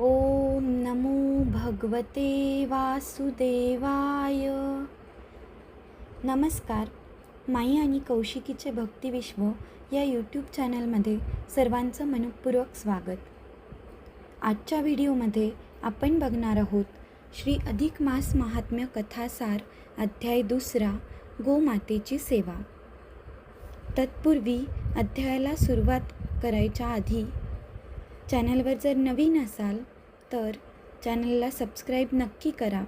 ओम नमो भगवते वासुदेवाय. नमस्कार. माई आणि कौशिकीचे भक्तिविश्व या यूट्यूब चॅनलमध्ये सर्वांचं मनपूर्वक स्वागत. आजच्या व्हिडिओमध्ये आपण बघणार आहोत श्री अधिक मास महात्म्य कथासार अध्याय 2 गोमातेची सेवा. तत्पूर्वी अध्यायाला सुरुवात करायच्या आधी चॅनलवर जर नवीन असाल तर चॅनलला सबस्क्राईब नक्की करा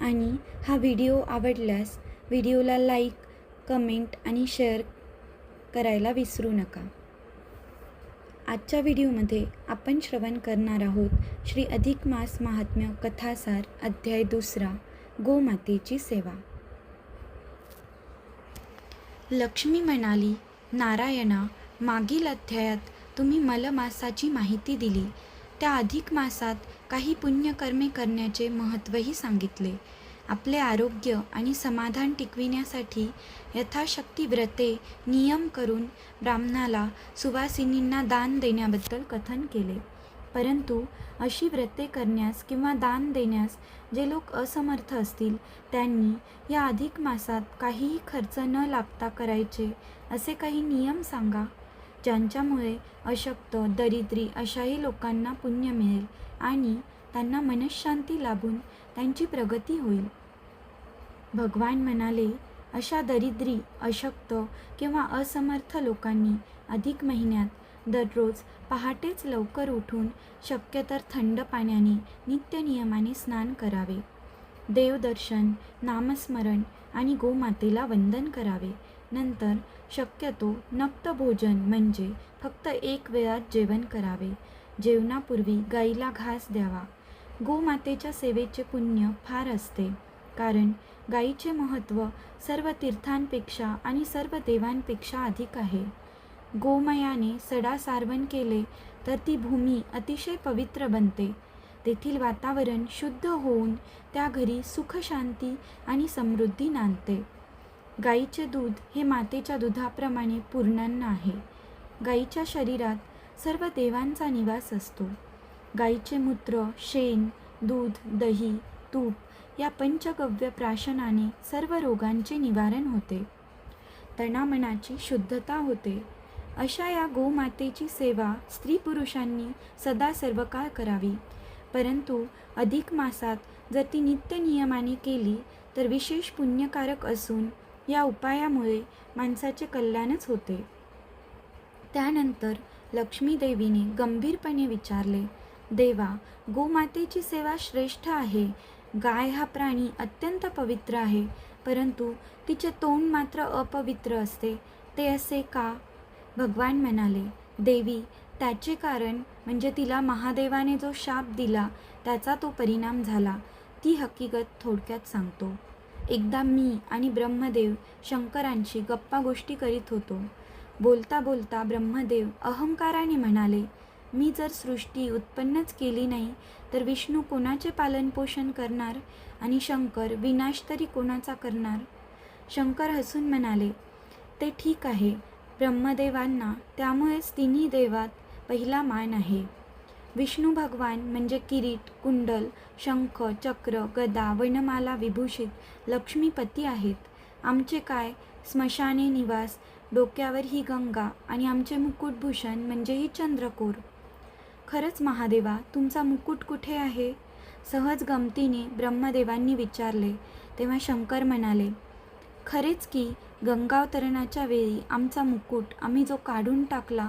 आणि हा व्हिडिओ आवडल्यास व्हिडिओला लाईक, कमेंट आणि शेअर करायला विसरू नका. आजच्या व्हिडिओमध्ये आपण श्रवण करणार आहोत श्री अधिक मास महात्म्य कथासार अध्याय 2 गोमातेची सेवा. लक्ष्मी म्हणाली, नारायणा, मागील अध्यायात तुम्ही मलमासाची माहिती दिली. त्या अधिक मासात काही पुण्यकर्मे करण्याचे महत्त्वही सांगितले. आपले आरोग्य आणि समाधान टिकविण्यासाठी यथाशक्ती व्रते नियम करून ब्राह्मणाला सुवासिनींना दान देण्याबद्दल कथन केले. परंतु अशी व्रते करण्यास किंवा दान देण्यास जे लोक असमर्थ असतील त्यांनी या अधिक मासात काहीही खर्च न लागता करायचे असे काही नियम सांगा, ज्यांच्यामुळे अशक्त, दरिद्री अशाही लोकांना पुण्य मिळेल आणि त्यांना मनःशांती लाभून त्यांची प्रगती होईल. भगवान म्हणाले, अशा दरिद्री, अशक्त किंवा असमर्थ लोकांनी अधिक महिन्यात दररोज पहाटेच लवकर उठून शक्य तर थंड पाण्याने नित्य नियमाने स्नान करावे. देवदर्शन, नामस्मरण आणि गोमातेला वंदन करावे. नंतर शक्यतो नक्त भोजन म्हणजे फक्त एक वेळात जेवण करावे. जेवणापूर्वी गाईला घास द्यावा. गोमातेच्या सेवेचे पुण्य फार असते, कारण गाईचे महत्त्व सर्व तीर्थांपेक्षा आणि सर्व देवांपेक्षा अधिक आहे. गोमयाने सडा सारवण केले तर ती भूमी अतिशय पवित्र बनते. तेथील वातावरण शुद्ध होऊन त्या घरी सुख, शांती आणि समृद्धी नांदते. गाईचे दूध हे मातेच्या दुधाप्रमाणे पूर्णान्न आहे. गाईच्या शरीरात सर्व देवांचा निवास असतो. गाईचे मूत्र, शेण, दूध, दही, तूप या पंचगव्य प्राशनाने सर्व रोगांचे निवारण होते. तनामनाची शुद्धता होते. अशा या गोमातेची सेवा स्त्री पुरुषांनी सदा सर्वकाळ करावी. परंतु अधिक मासात जर ती नित्य नियमाने केली तर विशेष पुण्यकारक असून या उपायामुळे माणसाचे कल्याणच होते. त्यानंतर लक्ष्मी देवीने गंभीरपणे विचारले, देवा, गोमातेची सेवा श्रेष्ठ आहे. गाय हा प्राणी अत्यंत पवित्र आहे, परंतु तिचे तोंड मात्र अपवित्र असते. ते असे का? भगवान म्हणाले, देवी, त्याचे कारण म्हणजे तिला महादेवाने जो शाप दिला त्याचा तो परिणाम झाला. ती हकीकत थोडक्यात सांगतो. एकदा मी आणि ब्रह्मदेव शंकरांशी गप्पा गोष्टी करीत होतो. बोलता बोलता ब्रह्मदेव अहंकाराने म्हणाले, मी जर सृष्टी उत्पन्नच केली नाही तर विष्णू कोणाचे पालनपोषण करणार आणि शंकर विनाश तरी कोणाचा करणार? शंकर हसून म्हणाले, ते ठीक आहे. ब्रह्मदेवांना त्यामुळेच तिन्ही देवात पहिला मान आहे. विष्णू भगवान म्हणजे किरीट, कुंडल, शंख, चक्र, गदा, वनमाला विभूषित लक्ष्मीपती आहेत. आमचे काय? स्मशाने निवास, डोक्यावर ही गंगा आणि आमचे मुकुटभूषण म्हणजे ही चंद्रकोर. खरंच महादेवा, तुमचा मुकुट कुठे आहे? सहज गमतीने ब्रह्मदेवांनी विचारले. तेव्हा शंकर म्हणाले, खरेच की, गंगावतरणाच्या वेळी आमचा मुकुट आम्ही जो काढून टाकला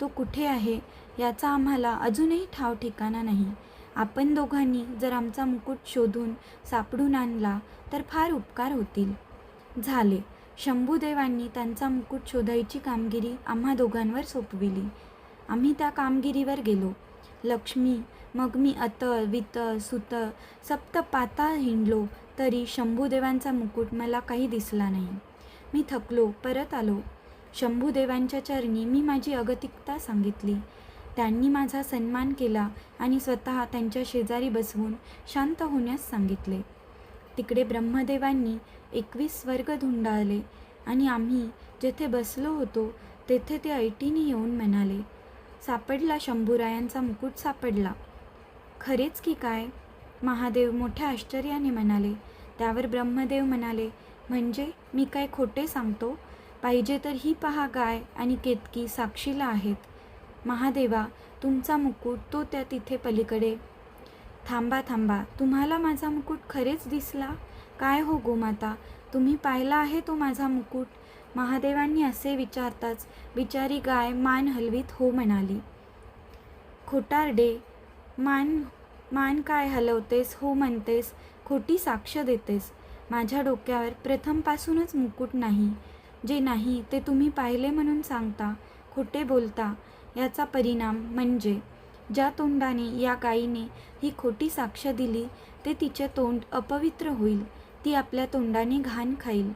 तो कुठे आहे याचा आम्हाला अजूनही ठाव ठिकाणा नाही. आपण दोघांनी जर आमचा मुकुट शोधून सापडून आणला तर फार उपकार होतील. झाले. शंभूदेवांनी त्यांचा मुकुट शोधायची कामगिरी आम्हा दोघांवर सोपविली. आम्ही त्या कामगिरीवर गेलो. लक्ष्मी, मग मी अतळ, वितळ, सुतळ, सप्त पाताळ हिंडलो तरी शंभूदेवांचा मुकुट मला काही दिसला नाही. मी थकलो, परत आलो. शंभूदेवांच्या चरणी मी माझी अगतिकता सांगितली. त्यांनी माझा सन्मान केला आणि स्वतः त्यांच्या शेजारी बसवून शांत होण्यास सांगितले. तिकडे ब्रह्मदेवांनी 21 स्वर्ग धुंडाळले आणि आम्ही जेथे बसलो होतो तेथे ते ऐटीने येऊन म्हणाले, सापडला शंभूरायांचा मुकुट सापडला. खरेच की काय? महादेव मोठ्या आश्चर्याने म्हणाले. त्यावर ब्रह्मदेव म्हणाले, म्हणजे मी काय खोटे सांगतो? पाहिजे तर ही पहा गाय आणि केतकी साक्षीला आहेत. महादेवा, तुमचा मुकुट तो त्या तिथे पलीकडे. थांबा थांबा, तुम्हाला माझा मुकुट खरेच दिसला? काय हो गोमाता, तुम्ही पाहिला आहे तो माझा मुकुट? महादेवांनी असे विचारताच बिचारी गाय मान हलवीत हो म्हणाली. खोटारडे, मान मान काय हलवतेस, हो म्हणतेस, खोटी साक्ष देतेस. माझ्या डोक्यावर प्रथमपासूनच मुकुट नाही. जे नाही ते तुम्ही पाहिले म्हणून सांगता, खोटे बोलता. याचा परिणाम म्हणजे ज्या तोंडाने या गायीने ही खोटी साक्ष दिली ते तिचे तोंड अपवित्र होईल. ती आपल्या तोंडाने घाण खाईल.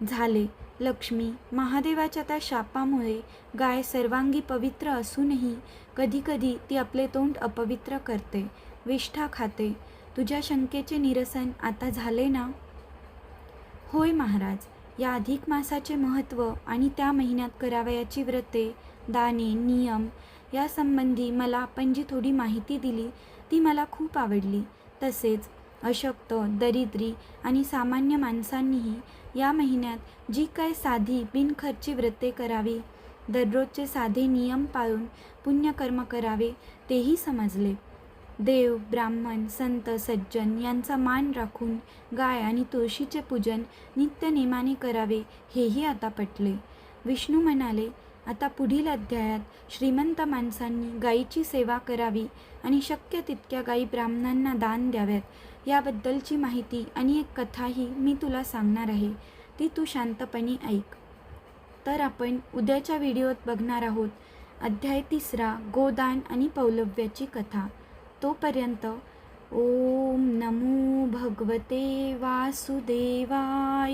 झाले. लक्ष्मी, महादेवाच्या त्या शापामुळे गाय सर्वांगी पवित्र असूनही कधीकधी ती आपले तोंड अपवित्र करते, विष्ठा खाते. तुझ्या शंकेचे निरसन आता झाले ना? होय महाराज. या अधिक मासाचे महत्त्व आणि त्या महिन्यात करावयाची व्रते, दाने, नियम यासंबंधी मला आपण जी थोडी माहिती दिली ती मला खूप आवडली. तसेच अशक्त, दरिद्री आणि सामान्य माणसांनीही या महिन्यात जी काय साधी बिनखर्ची व्रते करावी, दररोजचे साधे नियम पाळून पुण्यकर्म करावे तेही समजले. देव, ब्राह्मण, संत, सज्जन यांचा मान राखून गाय आणि तुळशीचे पूजन नित्यनेमाने करावे हेही आता पटले. विष्णू म्हणाले, आता पुढील अध्यायात श्रीमंत माणसांनी गायीची सेवा करावी आणि शक्य तितक्या गायी ब्राह्मणांना दान द्याव्यात याबद्दलची माहिती आणि एक कथाही मी तुला सांगणार आहे. ती तू शांतपणे ऐक. तर आपण उद्याच्या व्हिडिओत बघणार आहोत अध्याय 3, गोदान आणि पौलव्याची कथा. तोपर्यंत ओम नमो भगवते वासुदेवाय.